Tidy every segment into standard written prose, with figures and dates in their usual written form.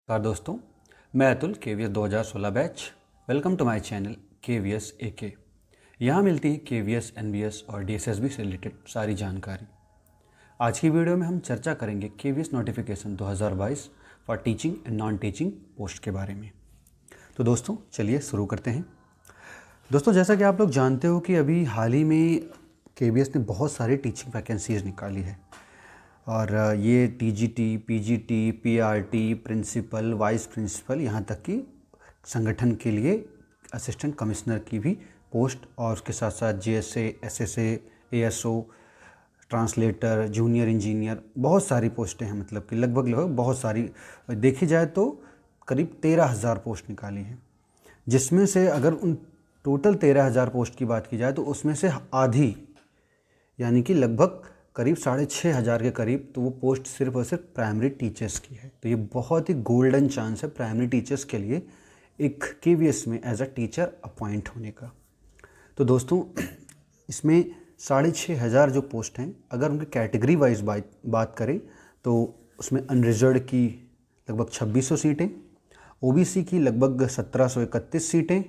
नमस्कार दोस्तों, मैं Atul KVS 2016 batch. Welcome to my channel KVS AK। यहाँ मिलती है KVS NBS और DSSB से रिलेटेड सारी जानकारी। आज की वीडियो में हम चर्चा करेंगे KVS notification 2022 for teaching and non teaching post के बारे में। तो दोस्तों चलिए शुरू करते हैं। दोस्तों जैसा कि आप लोग जानते हो कि अभी हाल ही में KVS ने बहुत सारी टीचिंग वैकेंसीज़ निकाली है और ये TGT, PGT, PRT, principal, vice principal, यहाँ तक कि संगठन के लिए असिस्टेंट कमिश्नर की भी पोस्ट और उसके साथ साथ JSA, SSA, ASO, translator, junior engineer, बहुत सारी पोस्टें हैं। मतलब कि लगभग बहुत सारी देखी जाए तो करीब 13,000 पोस्ट निकाली हैं, जिसमें से अगर उन टोटल 13,000 पोस्ट की बात की जाए तो उसमें से आधी यानी कि लगभग करीब 6,500 के करीब तो वो पोस्ट सिर्फ और सिर्फ प्राइमरी टीचर्स की है। तो ये बहुत ही गोल्डन चांस है प्राइमरी टीचर्स के लिए एक KVS में एज अ टीचर अपॉइंट होने का। तो दोस्तों इसमें 6,500 जो पोस्ट हैं, अगर उनके कैटेगरी वाइज बात करें तो उसमें अनरिजर्व की लगभग 2,600 सीटें, OBC की लगभग 1,731 सीटें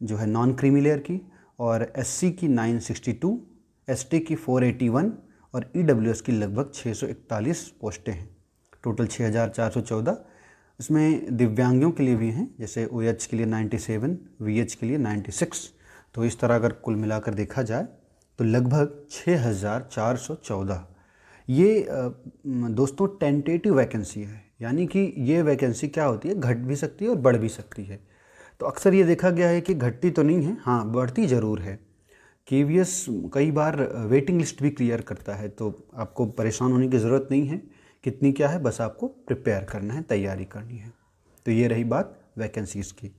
जो है नॉन क्रीमी लेयर की, और SC की 962, ST की 481 और EWS की लगभग 641 पोस्टें हैं। टोटल 6,414। इसमें दिव्यांगों के लिए भी हैं, जैसे OH के लिए 97, VH के लिए 96। तो इस तरह अगर कुल मिलाकर देखा जाए तो लगभग 6,414। ये दोस्तों टेंटेटिव वैकेंसी है, यानी कि ये वैकेंसी क्या होती है, घट भी सकती है और बढ़ भी सकती है। तो अक्सर ये देखा गया है कि घटती तो नहीं है, हाँ बढ़ती ज़रूर है। KVS कई बार वेटिंग लिस्ट भी क्लियर करता है, तो आपको परेशान होने की ज़रूरत नहीं है। कितनी क्या है, बस आपको प्रिपेयर करना है, तैयारी करनी है। तो ये रही बात वैकेंसीज़ की।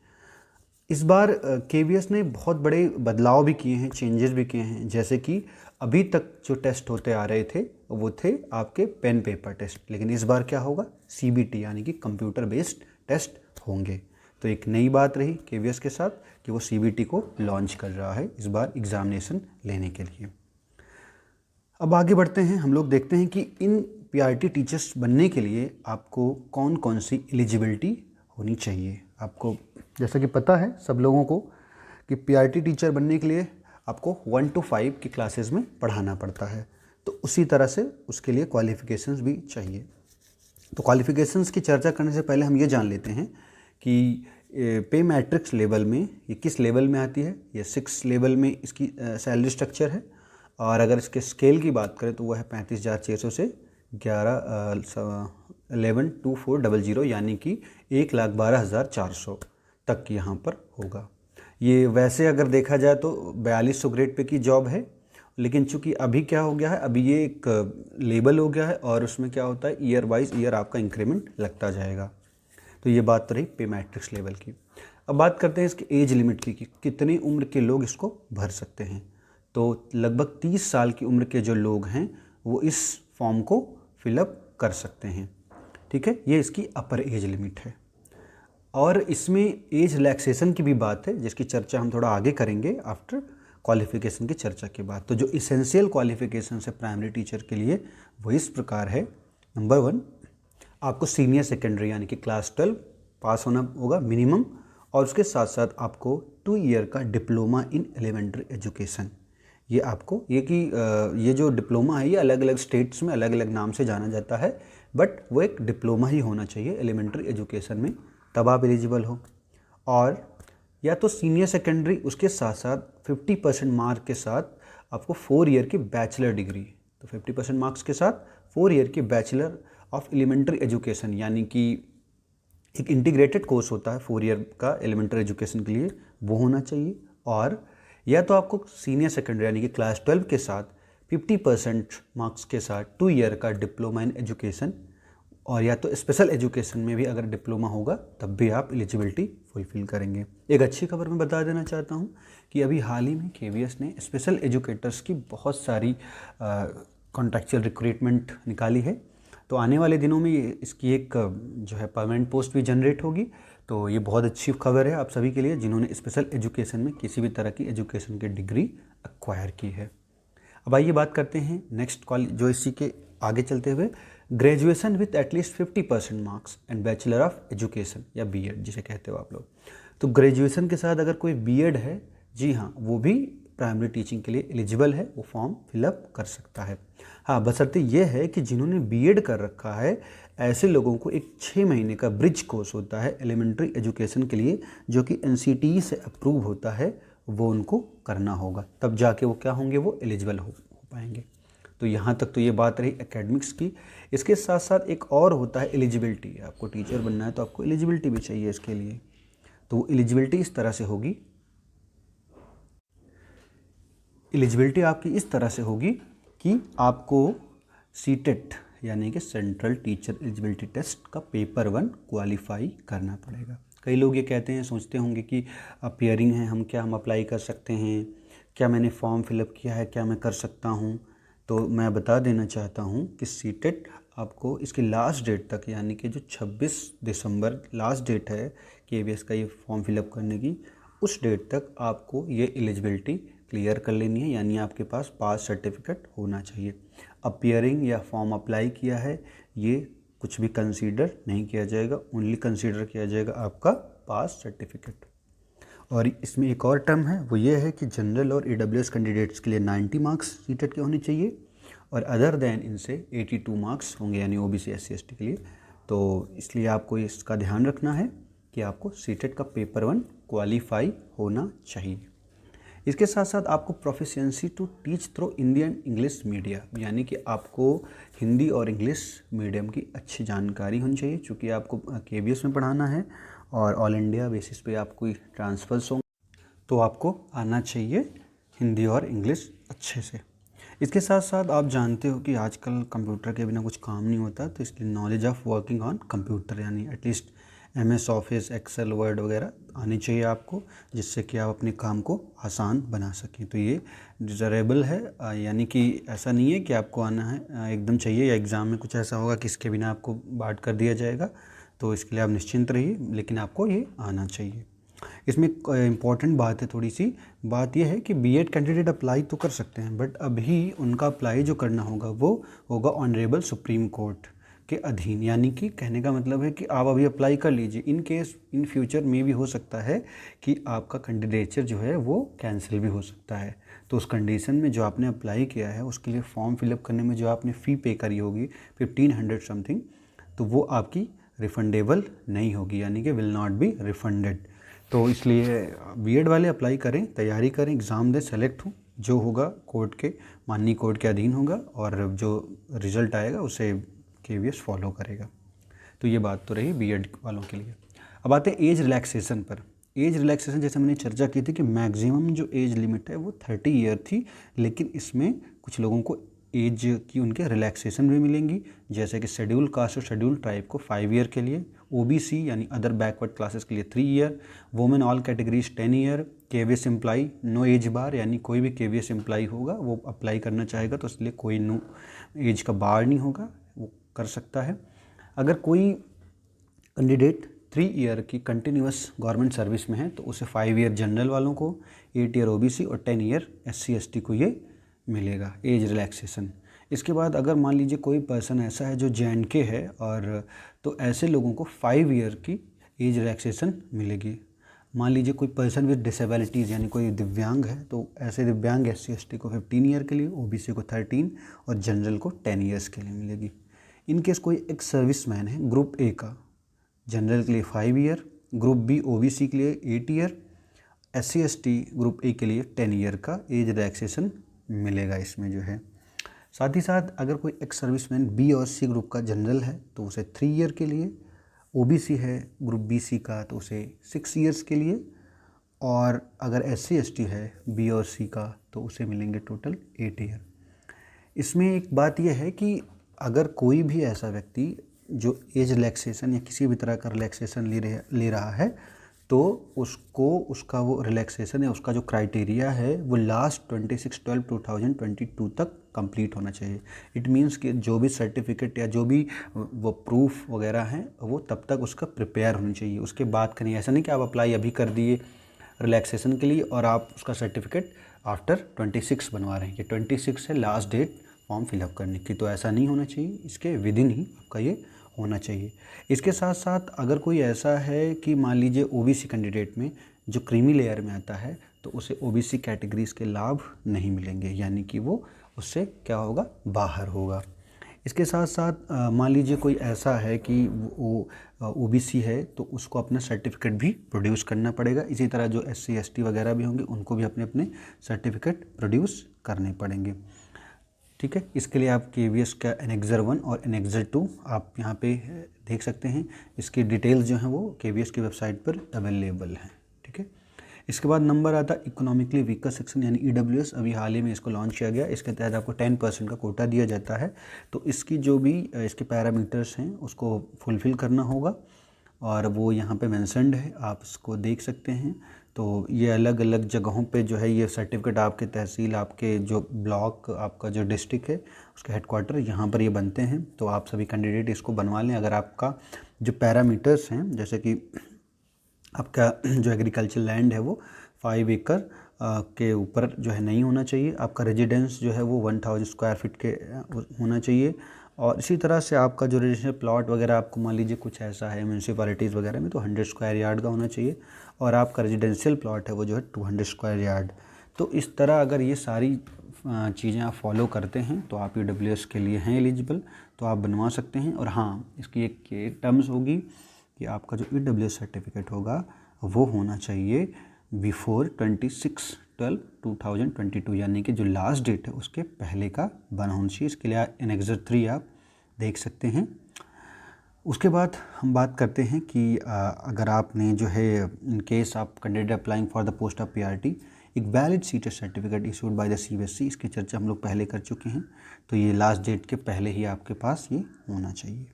इस बार KVS ने बहुत बड़े बदलाव भी किए हैं, चेंजेस भी किए हैं। जैसे कि अभी तक जो टेस्ट होते आ रहे थे वो थे आपके पेन पेपर टेस्ट, लेकिन इस बार क्या होगा, CBT यानी कि कंप्यूटर बेस्ड टेस्ट होंगे। तो एक नई बात रही KVS के साथ कि वो CBT को लॉन्च कर रहा है इस बार एग्ज़ामिनेशन लेने के लिए। अब आगे बढ़ते हैं, हम लोग देखते हैं कि इन PRT टीचर्स बनने के लिए आपको कौन कौन सी एलिजिबिलिटी होनी चाहिए। आपको जैसा कि पता है सब लोगों को कि PRT टीचर बनने के लिए आपको 1 to 5 की क्लासेस में पढ़ाना पड़ता है। तो उसी तरह से उसके लिए क्वालिफ़िकेशंस भी चाहिए। तो क्वालिफ़िकेशंस की चर्चा करने से पहले हम ये जान लेते हैं कि पे मैट्रिक्स लेवल में ये किस लेवल में आती है। ये 6 लेवल में इसकी सैलरी स्ट्रक्चर है, और अगर इसके स्केल की बात करें तो वह है 35,600 से 11,2400, यानी कि 1,12,400 तक यहाँ पर होगा। ये वैसे अगर देखा जाए तो 4,200 ग्रेड पे की जॉब है, लेकिन चूंकि अभी क्या हो गया है, अभी ये एक लेबल हो गया है और उसमें क्या होता है, ईयर वाइज ईयर आपका इंक्रीमेंट लगता जाएगा। तो ये बात तो रही पे मैट्रिक्स लेवल की। अब बात करते हैं इसकी एज लिमिट की कि कितनी उम्र के लोग इसको भर सकते हैं। तो लगभग 30 साल की उम्र के जो लोग हैं वो इस फॉर्म को फिलअप कर सकते हैं। ठीक है, ये इसकी अपर एज लिमिट है। और इसमें एज रिलैक्सेशन की भी बात है, जिसकी चर्चा हम थोड़ा आगे करेंगे आफ्टर क्वालिफ़िकेशन की चर्चा के बाद। तो जो इसेंशियल क्वालिफ़िकेशन है प्राइमरी टीचर के लिए वो इस प्रकार है। नंबर 1, आपको सीनियर सेकेंडरी यानी कि क्लास 12 पास होना होगा मिनिमम, और उसके साथ साथ आपको 2 ईयर का डिप्लोमा इन एलिमेंट्री एजुकेशन। ये आपको ये जो डिप्लोमा है ये अलग अलग स्टेट्स में अलग अलग नाम से जाना जाता है, बट वो एक डिप्लोमा ही होना चाहिए एलिमेंट्री एजुकेशन में, तब आप एलिजिबल हो। और या तो सीनियर सेकेंडरी, उसके साथ साथ 50% मार्क के साथ आपको 4 ईयर की बैचलर डिग्री। तो 50% मार्क्स के साथ 4 ईयर की बैचलर ऑफ एलिमेंट्री एजुकेशन, यानी कि एक इंटीग्रेटेड कोर्स होता है 4 ईयर का एलिमेंट्री एजुकेशन के लिए, वो होना चाहिए। और या तो आपको सीनियर सेकेंडरी यानी कि क्लास 12 के साथ 50% मार्क्स के साथ 2 ईयर का डिप्लोमा इन एजुकेशन, और या तो स्पेशल एजुकेशन में भी अगर डिप्लोमा होगा तब भी आप एलिजिबिलिटी फुलफिल करेंगे। एक अच्छी खबर मैं बता देना चाहता हूँ कि अभी हाल ही में KVS ने स्पेशल एजुकेटर्स की बहुत सारी कॉन्ट्रैक्चुअल रिक्रूटमेंट निकाली है। तो आने वाले दिनों में इसकी एक जो है परमानेंट पोस्ट भी जनरेट होगी। तो ये बहुत अच्छी खबर है आप सभी के लिए जिन्होंने स्पेशल एजुकेशन में किसी भी तरह की एजुकेशन की डिग्री एक्वायर की है। अब आइए बात करते हैं नेक्स्ट जो इसी के आगे चलते हुए graduation with at least 50% marks and bachelor of education या बीएड जिसे कहते हो आप लोग। तो ग्रेजुएशन के साथ अगर कोई बीएड है, जी हाँ, वो भी प्राइमरी टीचिंग के लिए एलिजिबल है, वो फॉर्म फिलअप कर सकता है। हाँ, बशर्ते ये है कि जिन्होंने बीएड कर रखा है ऐसे लोगों को एक 6 महीने का ब्रिज कोर्स होता है एलिमेंट्री एजुकेशन के लिए, जो कि एनसीटीई से अप्रूव होता है, वो उनको करना होगा, तब जाके वो क्या होंगे, वो एलिजिबल हो पाएंगे। तो यहाँ तक तो ये बात रही एकेडमिक्स की। इसके साथ साथ एक और होता है एलिजिबिलिटी। आपको टीचर बनना है तो आपको एलिजिबिलिटी भी चाहिए इसके लिए। तो वो एलिजिबिलिटी इस तरह से होगी, एलिजिबिलिटी आपकी इस तरह से होगी कि आपको सीटेट यानी कि सेंट्रल टीचर एलिजिबिलिटी टेस्ट का पेपर 1 क्वालिफाई करना पड़ेगा। कई लोग ये कहते हैं, सोचते होंगे कि अपियरिंग है, हम अप्लाई कर सकते हैं, क्या मैंने फॉर्म फिलअप किया है, क्या मैं कर सकता हूँ। तो मैं बता देना चाहता हूँ कि सीटेट आपको इसकी लास्ट डेट तक, यानी कि जो 26 दिसंबर लास्ट डेट है केवीएस का ये फॉर्म फिलअप करने की, उस डेट तक आपको ये एलिजिबिलिटी क्लियर कर लेनी है, यानी आपके पास पास सर्टिफिकेट होना चाहिए। अपियरिंग या फॉर्म अप्लाई किया है ये कुछ भी कंसीडर नहीं किया जाएगा, ओनली कंसीडर किया जाएगा आपका पास सर्टिफिकेट। और इसमें एक और टर्म है, वो ये है कि जनरल और ईडब्ल्यूएस कैंडिडेट्स के लिए 90 मार्क्स सीटेट के होने चाहिए और अदर देन इनसे 82 मार्क्स होंगे, यानी ओबीसी एससी एसटी के लिए। तो इसलिए आपको इसका ध्यान रखना है कि आपको सीटेट का पेपर 1 क्वालिफाई होना चाहिए। इसके साथ साथ आपको proficiency to teach through Indian English media, यानी कि आपको हिंदी और इंग्लिश मीडियम की अच्छी जानकारी होनी चाहिए, चूँकि आपको केवीएस में पढ़ाना है और ऑल इंडिया बेसिस पे आपको ट्रांसफ़र्स होंगे, तो आपको आना चाहिए हिंदी और इंग्लिश अच्छे से। इसके साथ साथ आप जानते हो कि आजकल कंप्यूटर के बिना कुछ काम नहीं होता, तो इसलिए knowledge of working on computer यानी at least MS office, excel, word वगैरह आनी चाहिए आपको, जिससे कि आप अपने काम को आसान बना सकें। तो ये डिज़ायरेबल है, यानी कि ऐसा नहीं है कि आपको आना है एकदम चाहिए या एग्ज़ाम में कुछ ऐसा होगा कि इसके बिना आपको बाट कर दिया जाएगा, तो इसके लिए आप निश्चिंत रहिए, लेकिन आपको ये आना चाहिए। इसमें इम्पॉर्टेंट बात है, थोड़ी सी बात यह है कि बीएड कैंडिडेट अप्लाई तो कर सकते हैं, बट अभी उनका अप्लाई जो करना होगा वो होगा ऑनरेबल सुप्रीम कोर्ट के अधीन। यानी कि कहने का मतलब है कि आप अभी अप्लाई कर लीजिए, इन केस इन फ्यूचर में भी हो सकता है कि आपका कैंडिडेचर जो है वो कैंसिल भी हो सकता है। तो उस कंडीशन में जो आपने अप्लाई किया है उसके लिए फॉर्म फिलअप करने में जो आपने फ़ी पे करी होगी 1500 समथिंग, तो वो आपकी रिफंडेबल नहीं होगी, यानी कि विल नॉट बी रिफंडेड। तो इसलिए बीएड वाले अप्लाई करें, तैयारी करें, एग्ज़ाम दें, सेलेक्ट हो, जो होगा कोर्ट के माननीय कोर्ट के अधीन होगा और जो रिज़ल्ट आएगा उसे केवीएस फॉलो करेगा। तो ये बात तो रही बीएड वालों के लिए। अब आते हैं एज रिलैक्सेशन पर। एज रिलैक्सेशन जैसे मैंने चर्चा की थी कि मैक्सिमम जो एज लिमिट है वो 30 ईयर थी, लेकिन इसमें कुछ लोगों को एज की उनके रिलैक्सेशन भी मिलेंगी, जैसे कि शेड्यूल कास्ट और शेड्यूल ट्राइब को 5 ईयर के लिए, ओबीसी यानी अदर बैकवर्ड क्लासेस के लिए 3 year, women all categories 10 year, KVS employee no age bar, यानी कोई भी केवीएस एम्प्लाई होगा वो अप्लाई करना चाहेगा तो इसलिए कोई नो एज का बार नहीं होगा, वो कर सकता है। अगर कोई कैंडिडेट 3 ईयर की कंटिन्यूस गवर्नमेंट सर्विस में है तो उसे 5 ईयर जनरल वालों को, 8 ईयर ओबीसी और 10 ईयर एससी एसटी को ये मिलेगा एज रिलैक्सेशन। इसके बाद अगर मान लीजिए कोई पर्सन ऐसा है जो JNK है, और तो ऐसे लोगों को 5 ईयर की एज रिलैक्सेशन मिलेगी। मान लीजिए कोई पर्सन विद डिसेबिलिटीज़ यानी कोई दिव्यांग है, तो ऐसे दिव्यांग SC ST को 15 ईयर के लिए, ओबीसी को 13 और जनरल को 10 ईयर्स के लिए मिलेगी। इनकेस कोई एक सर्विस मैन है ग्रुप A का, जनरल के लिए 5 ईयर, ग्रुप B OBC के लिए 8 year, SC ST group A के लिए 10 ईयर का एज रिलैक्सेशन मिलेगा इसमें जो है। साथ ही साथ अगर कोई एक्स सर्विसमैन B और C ग्रुप का जनरल है तो उसे 3 ईयर के लिए, OBC है ग्रुप BC का तो उसे 6 ईयर्स के लिए, और अगर SC ST है B और C का तो उसे मिलेंगे टोटल 8 ईयर। इसमें एक बात यह है कि अगर कोई भी ऐसा व्यक्ति जो एज रिलैक्सेशन या किसी भी तरह का रिलैक्सेशन ले रहा है तो उसको उसका वो रिलैक्सेशन या उसका जो क्राइटेरिया है वो लास्ट 26/12/2022 तक कंप्लीट होना चाहिए। इट मीन्स कि जो भी सर्टिफिकेट या जो भी वो प्रूफ वगैरह हैं वो तब तक उसका प्रिपेयर होनी चाहिए, उसके बाद कहीं ऐसा नहीं कि आप अप्लाई अभी कर दिए रिलैक्सेशन के लिए और आप उसका सर्टिफिकेट आफ्टर 26 बनवा रहे हैं कि 26 है लास्ट डेट फॉर्म फिलअप करने की। तो ऐसा नहीं होना चाहिए, इसके विदिन ही आपका ये होना चाहिए। इसके साथ साथ अगर कोई ऐसा है कि मान लीजिए ओबीसी कैंडिडेट में जो क्रीमी लेयर में आता है तो उसे ओबीसी कैटेगरीज के लाभ नहीं मिलेंगे, यानी कि वो उससे क्या होगा, बाहर होगा। इसके साथ साथ मान लीजिए कोई ऐसा है कि वो ओबीसी है तो उसको अपना सर्टिफिकेट भी प्रोड्यूस करना पड़ेगा। इसी तरह जो एससी एसटी वगैरह भी होंगे उनको भी अपने अपने सर्टिफिकेट प्रोड्यूस करने पड़ेंगे। ठीक है, इसके लिए आप केवीएस का एनेक्सर 1 और एनेक्सर 2 आप यहाँ पे देख सकते हैं। इसकी डिटेल्स जो हैं वो केवीएस की वेबसाइट पर अवेलेबल हैं। ठीक है, इसके बाद नंबर आता है इकोनॉमिकली वीकर सेक्शन यानी ईडब्ल्यूएस। अभी हाल ही में इसको लॉन्च किया गया। इसके तहत आपको 10% का कोटा दिया जाता है। तो इसकी जो भी इसके पैरामीटर्स हैं उसको फुलफ़िल करना होगा और वो यहाँ पे मेंशन्ड है, आप इसको देख सकते हैं। तो ये अलग अलग जगहों पे जो है ये सर्टिफिकेट आपके तहसील, आपके जो ब्लॉक, आपका जो डिस्ट्रिक्ट है उसके हेडक्वार्टर यहाँ पर ये बनते हैं। तो आप सभी कैंडिडेट इसको बनवा लें। अगर आपका जो पैरामीटर्स हैं जैसे कि आपका जो एग्रीकल्चर लैंड है वो 5 एकड़ के ऊपर जो है नहीं होना चाहिए, आपका रेजिडेंस जो है वो 1000 स्क्वायर फीट के होना चाहिए। और इसी तरह से आपका जो रेजिडेंशियल प्लॉट वगैरह आपको मान लीजिए कुछ ऐसा है म्यूनसिपैलिटीज़ वगैरह में तो 100 स्क्वायर यार्ड का होना चाहिए और आपका रेजिडेंशियल प्लॉट है वो जो है 200 स्क्वायर यार्ड। तो इस तरह अगर ये सारी चीज़ें आप फॉलो करते हैं तो आप ईडब्ल्यूएस के लिए हैं एलिजिबल, तो आप बनवा सकते हैं। और हाँ, इसकी एक टर्म्स होगी कि आपका जो ईडब्ल्यूएस सर्टिफिकेट होगा वो होना चाहिए बिफोर 26/12/2022 यानी कि जो लास्ट डेट है उसके पहले का बना होना चाहिए। इसके लिए एनेक्सर 3 आप देख सकते हैं। उसके बाद हम बात करते हैं कि अगर आपने जो है इन केस आप candidate applying for the post of PRT एक valid CTET certificate issued by the CBSE, इसकी चर्चा हम लोग पहले कर चुके हैं। तो ये लास्ट डेट के पहले ही आपके पास ये होना चाहिए।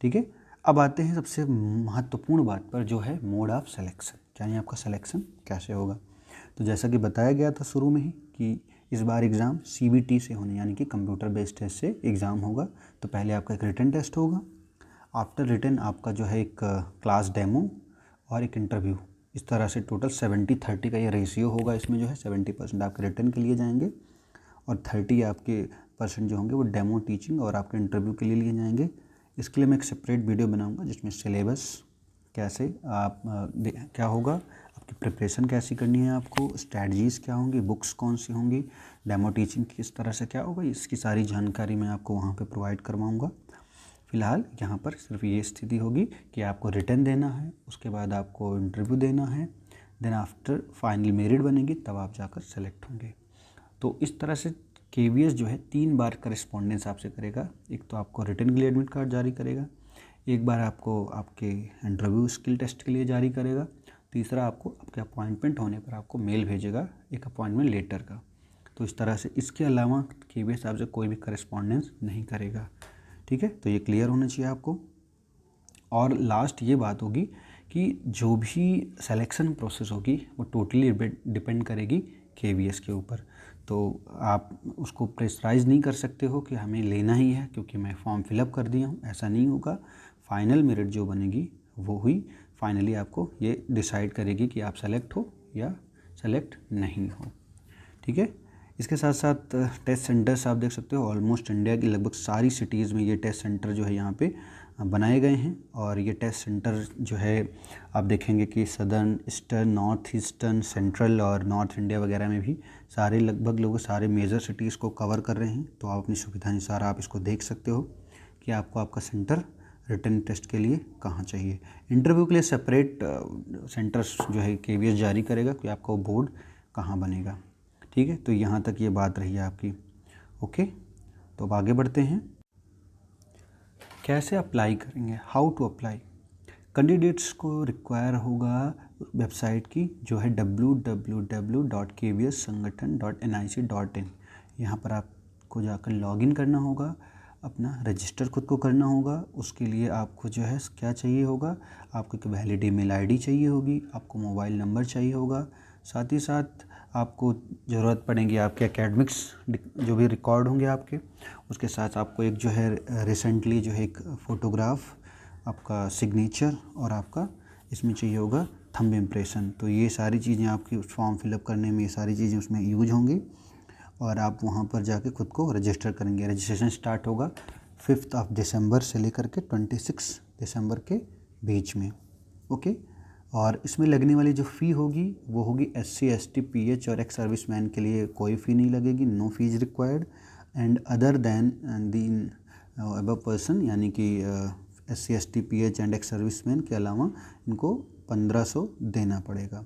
ठीक है, अब आते हैं सबसे महत्वपूर्ण बात पर जो है मोड ऑफ सिलेक्शन, यानी आपका सिलेक्शन कैसे होगा। तो जैसा कि बताया गया था शुरू में ही कि इस बार एग्ज़ाम सीबीटी से होने यानी कि कंप्यूटर बेस्ड टेस्ट से एग्ज़ाम होगा। तो पहले आपका एक रिटन टेस्ट होगा, आफ्टर रिटन आपका जो है एक क्लास डेमो और एक इंटरव्यू। इस तरह से टोटल 70-30 का ये रेशियो होगा। इसमें जो है 70% आपके रिटन के लिए जाएंगे और 30 आपके % जो होंगे वो डेमो, टीचिंग और आपके इंटरव्यू के लिए जाएंगे। इसके लिए मैं एक सेपरेट वीडियो बनाऊंगा जिसमें सिलेबस कैसे आप क्या होगा, आपकी प्रिपरेशन कैसी करनी है, आपको स्ट्रैटेजीज़ क्या होंगी, बुक्स कौन सी होंगी, डेमो टीचिंग किस तरह से क्या होगा, इसकी सारी जानकारी मैं आपको वहाँ पे प्रोवाइड करवाऊँगा। फ़िलहाल यहाँ पर सिर्फ ये स्थिति होगी कि आपको रिटन देना है, उसके बाद आपको इंटरव्यू देना है, देन आफ्टर फाइनल मेरिट बनेगी तब आप जाकर सेलेक्ट होंगे। तो इस तरह से केवीएस जो है 3 बार करस्पॉन्डेंस आपसे करेगा। एक तो आपको रिटन के लिए एडमिट कार्ड जारी करेगा, एक बार आपको आपके इंटरव्यू स्किल टेस्ट के लिए जारी करेगा, तीसरा आपको आपके अपॉइंटमेंट होने पर आपको मेल भेजेगा एक अपॉइंटमेंट लेटर का। तो इस तरह से इसके अलावा केवीएस आपसे कोई भी करस्पॉन्डेंस नहीं करेगा। ठीक है, तो ये क्लियर होना चाहिए आपको। और लास्ट ये बात होगी कि जो भी सिलेक्शन प्रोसेस होगी वो टोटली डिपेंड करेगी केवीएस के ऊपर। तो आप उसको प्रेशराइज़ नहीं कर सकते हो कि हमें लेना ही है क्योंकि मैं फॉर्म फिलअप कर दिया हूँ, ऐसा नहीं होगा। फाइनल मेरिट जो बनेगी वो हुई फाइनली आपको ये डिसाइड करेगी कि आप सेलेक्ट हो या सेलेक्ट नहीं हो। ठीक है, इसके साथ साथ टेस्ट सेंटर्स आप देख सकते हो ऑलमोस्ट इंडिया की लगभग सारी सिटीज़ में ये टेस्ट सेंटर जो है यहाँ पे बनाए गए हैं। और ये टेस्ट सेंटर जो है आप देखेंगे कि southern, eastern, north eastern, central और नॉर्थ इंडिया वगैरह में भी सारे लगभग लोग सारे मेजर सिटीज़ को कवर कर रहे हैं। तो आप अपनी सुविधा अनुसार आप इसको देख सकते हो कि आपको आपका सेंटर रिटन टेस्ट के लिए कहाँ चाहिए। इंटरव्यू के लिए सेपरेट सेंटर्स जो है केवीएस जारी करेगा कि आपका वो बोर्ड कहाँ बनेगा। ठीक है, तो यहाँ तक ये बात रही है आपकी। ओके, तो अब आगे बढ़ते हैं। कैसे अप्लाई करेंगे, हाउ टू अप्लाई। कैंडिडेट्स को रिक्वायर होगा वेबसाइट की जो है www.kvssangathan.nic.in। यहाँ पर आपको जाकर लॉगिन करना होगा, अपना रजिस्टर खुद को करना होगा। उसके लिए आपको जो है क्या चाहिए होगा, आपको एक वैलिड ईमेल आईडी चाहिए होगी, आपको मोबाइल नंबर चाहिए होगा, साथ ही साथ आपको ज़रूरत पड़ेगी आपके एकेडमिक्स जो भी रिकॉर्ड होंगे आपके, उसके साथ आपको एक जो है रिसेंटली जो है एक फ़ोटोग्राफ, आपका सिग्नेचर और आपका इसमें चाहिए होगा थंब इम्प्रेशन। तो ये सारी चीज़ें आपकी फॉर्म फिलअप करने में ये सारी चीज़ें उसमें यूज होंगी। और आप वहाँ पर जाके खुद को रजिस्टर करेंगे। रजिस्ट्रेशन स्टार्ट होगा 5 दिसंबर से लेकर के 26 दिसंबर के बीच में। ओके। और इसमें लगने वाली जो फ़ी होगी वो होगी SC ST PH और एक्स सर्विसमैन के लिए कोई फ़ी नहीं लगेगी, no fees required. And other than the above person यानी कि SC ST PH and ex serviceman के अलावा इनको 1500 देना पड़ेगा।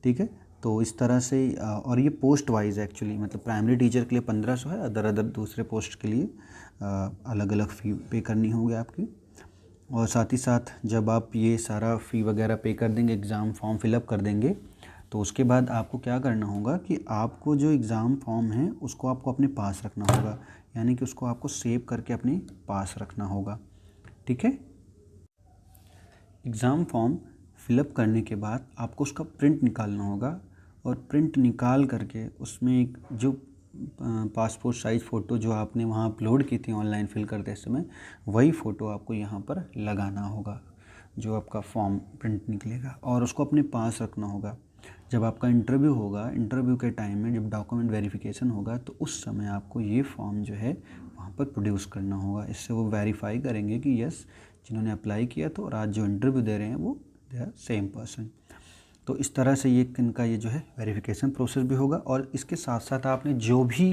ठीक है। तो इस तरह से और ये पोस्ट वाइज एक्चुअली, मतलब प्राइमरी टीचर के लिए 1500 है, अदर दूसरे पोस्ट के लिए अलग अलग फ़ी पे करनी होगी आपकी। और साथ ही साथ जब आप ये सारा फ़ी वगैरह पे कर देंगे, एग्ज़ाम फॉर्म फिलअप कर देंगे, तो उसके बाद आपको क्या करना होगा कि आपको जो एग्ज़ाम फॉर्म है उसको आपको अपने पास रखना होगा, यानी कि उसको आपको सेव करके अपने पास रखना होगा। ठीक है। एग्ज़ाम फॉर्म फिलअप करने के बाद आपको उसका प्रिंट निकालना होगा, और प्रिंट निकाल करके उसमें एक जो पासपोर्ट साइज़ फ़ोटो जो आपने वहाँ अपलोड की थी ऑनलाइन फिल करते समय, वही फ़ोटो आपको यहाँ पर लगाना होगा जो आपका फॉर्म प्रिंट निकलेगा, और उसको अपने पास रखना होगा। जब आपका इंटरव्यू होगा, इंटरव्यू के टाइम में जब डॉक्यूमेंट वेरिफिकेशन होगा, तो उस समय आपको ये फॉर्म जो है वहाँ पर प्रोड्यूस करना होगा। इससे वो वेरीफाई करेंगे कि यस, जिन्होंने अप्लाई किया तो और आज जो इंटरव्यू दे रहे हैं वो दे आर सेम पर्सन। तो इस तरह से ये इनका ये जो है वेरिफिकेशन प्रोसेस भी होगा। और इसके साथ साथ आपने जो भी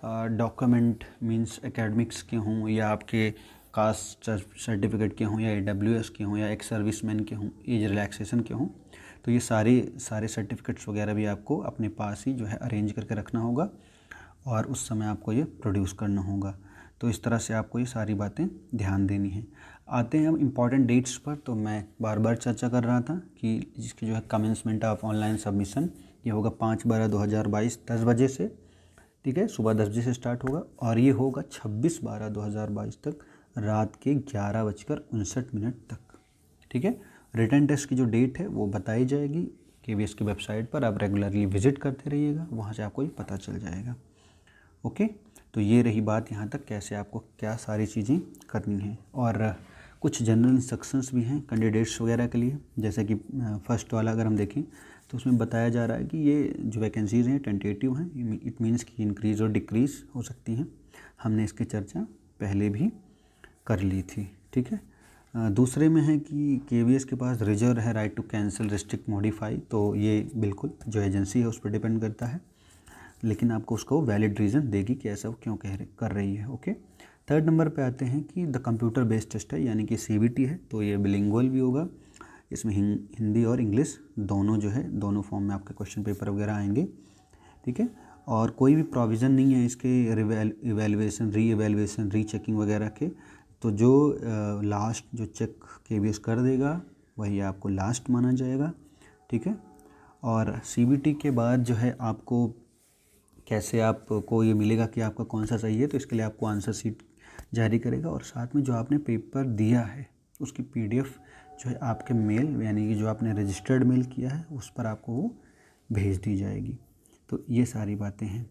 डॉक्यूमेंट मींस एकेडमिक्स के हों या आपके कास्ट सर्टिफिकेट के हों या AWS के हों या एक्स सर्विसमैन के हों, एज रिलैक्सेशन के हों, तो ये सारे सर्टिफिकेट्स वगैरह भी आपको अपने पास ही जो है अरेंज करके रखना होगा, और उस समय आपको ये प्रोड्यूस करना होगा। तो इस तरह से आपको ये सारी बातें ध्यान देनी है। आते हैं हम इम्पॉर्टेंट डेट्स पर। तो मैं बार बार चर्चा कर रहा था कि जिसकी जो है कमेंसमेंट ऑफ ऑनलाइन सबमिशन ये होगा 5/12/2022 10 बजे से। ठीक है, सुबह 10 बजे से स्टार्ट होगा, और ये होगा 26/12/2022 तक रात के 11:59 तक। ठीक है। रिटन टेस्ट की जो डेट है वो बताई जाएगी KVS की वेबसाइट पर। आप रेगुलरली विजिट करते रहिएगा, वहाँ से आपको ये पता चल जाएगा। ओके। तो ये रही बात यहाँ तक कैसे आपको क्या सारी चीज़ें करनी है। और कुछ जनरल इंस्ट्रक्शंस भी हैं कैंडिडेट्स वगैरह के लिए, जैसे कि फर्स्ट वाला अगर हम देखें तो उसमें बताया जा रहा है कि ये जो वैकेंसीज़ हैं टेंटेटिव हैं, इट मीन्स कि इंक्रीज़ और डिक्रीज़ हो सकती हैं। हमने इसकी चर्चा पहले भी कर ली थी। ठीक है। दूसरे में है कि KVS के पास रिजर्व है right to cancel, restrict, modify. तो ये बिल्कुल जो एजेंसी है उस पर डिपेंड करता है, लेकिन आपको उसको वैलिड रीज़न देगी कि ऐसा वो क्यों कर रही है। ओके। थर्ड नंबर पे आते हैं कि द कंप्यूटर बेस्ड टेस्ट है, यानी कि CBT है, तो ये बिलिंगुअल भी होगा। इसमें हिंदी और इंग्लिश दोनों जो है, दोनों फॉर्म में आपके क्वेश्चन पेपर वगैरह आएंगे। ठीक है। और कोई भी प्रोविज़न नहीं है इसके इवैल्यूएशन, रीचेकिंग वगैरह के। तो जो लास्ट जो चेक KVS कर देगा वही आपको लास्ट माना जाएगा। ठीक है। और CBT के बाद जो है आपको कैसे आपको ये मिलेगा कि आपका कौन सा सही है, तो इसके लिए आपको आंसर शीट जारी करेगा, और साथ में जो आपने पेपर दिया है उसकी PDF जो है आपके मेल, यानी कि जो आपने रजिस्टर्ड मेल किया है उस पर आपको वो भेज दी जाएगी। तो ये सारी बातें हैं।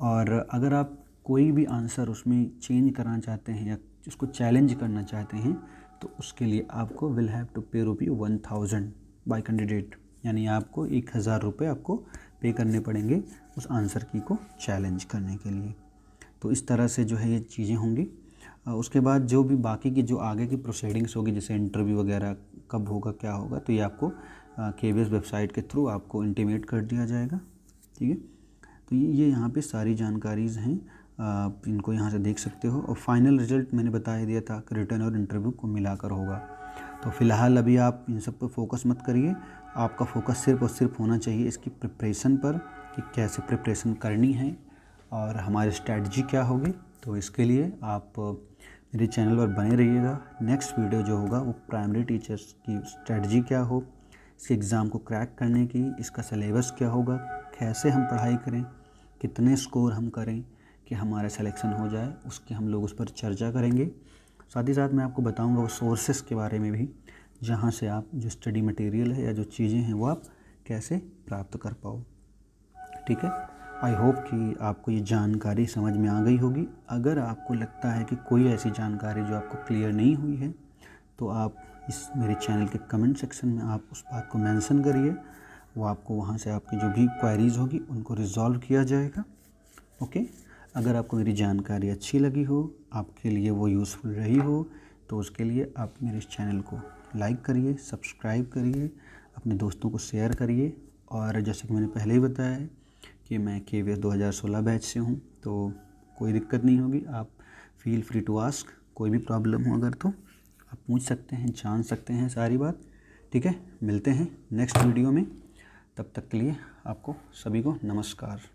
और अगर आप कोई भी आंसर उसमें चेंज करना चाहते हैं या उसको चैलेंज करना चाहते हैं, तो उसके लिए आपको विल हैव टू पे ₹1000 बाय कैंडिडेट, यानी आपको 1000 रुपये आपको पे करने पड़ेंगे उस आंसर की को चैलेंज करने के लिए। तो इस तरह से जो है ये चीज़ें होंगी। उसके बाद जो भी बाकी की जो आगे की प्रोसीडिंग्स होगी, जैसे इंटरव्यू वगैरह कब होगा क्या होगा, तो ये आपको KVS वेबसाइट के थ्रू आपको इंटीमेट कर दिया जाएगा। ठीक है। तो ये यहाँ पे सारी जानकारीज़ हैं, आप इनको यहाँ से देख सकते हो। और फाइनल रिजल्ट मैंने बता दिया था कि रिटर्न और इंटरव्यू को मिलाकर होगा। तो फ़िलहाल अभी आप इन सब पर फोकस मत करिए, आपका फोकस सिर्फ और सिर्फ होना चाहिए इसकी प्रिपरेशन पर कि कैसे प्रिपरेशन करनी है और हमारी स्ट्रैटेजी क्या होगी। तो इसके लिए आप मेरे चैनल पर बने रहिएगा। नेक्स्ट वीडियो जो होगा वो प्राइमरी टीचर्स की स्ट्रैटेजी क्या हो, इसके एग्ज़ाम को क्रैक करने की, इसका सिलेबस क्या होगा, कैसे हम पढ़ाई करें, कितने स्कोर हम करें कि हमारा सिलेक्शन हो जाए, उसके हम लोग उस पर चर्चा करेंगे। साथ ही साथ मैं आपको बताऊंगा वो सोर्सेस के बारे में भी, जहाँ से आप जो स्टडी मटेरियल है या जो चीज़ें हैं वो आप कैसे प्राप्त कर पाओ। ठीक है। आई होप कि आपको ये जानकारी समझ में आ गई होगी। अगर आपको लगता है कि कोई ऐसी जानकारी जो आपको क्लियर नहीं हुई है, तो आप इस मेरे चैनल के कमेंट सेक्शन में आप उस बात को मेंशन करिए, वो आपको वहाँ से आपकी जो भी क्वेरीज़ होगी उनको रिजॉल्व किया जाएगा। ओके, अगर आपको मेरी जानकारी अच्छी लगी हो, आपके लिए वो यूज़फुल रही हो, तो उसके लिए आप मेरे इस चैनल को लाइक करिए, सब्सक्राइब करिए, अपने दोस्तों को शेयर करिए। और जैसे कि मैंने पहले ही बताया है कि मैं KVS 2016 बैच से हूँ, तो कोई दिक्कत नहीं होगी। आप फील फ्री टू आस्क, कोई भी प्रॉब्लम हो अगर तो आप पूछ सकते हैं, जान सकते हैं सारी बात। ठीक है, मिलते हैं नेक्स्ट वीडियो में। तब तक के लिए आपको सभी को नमस्कार।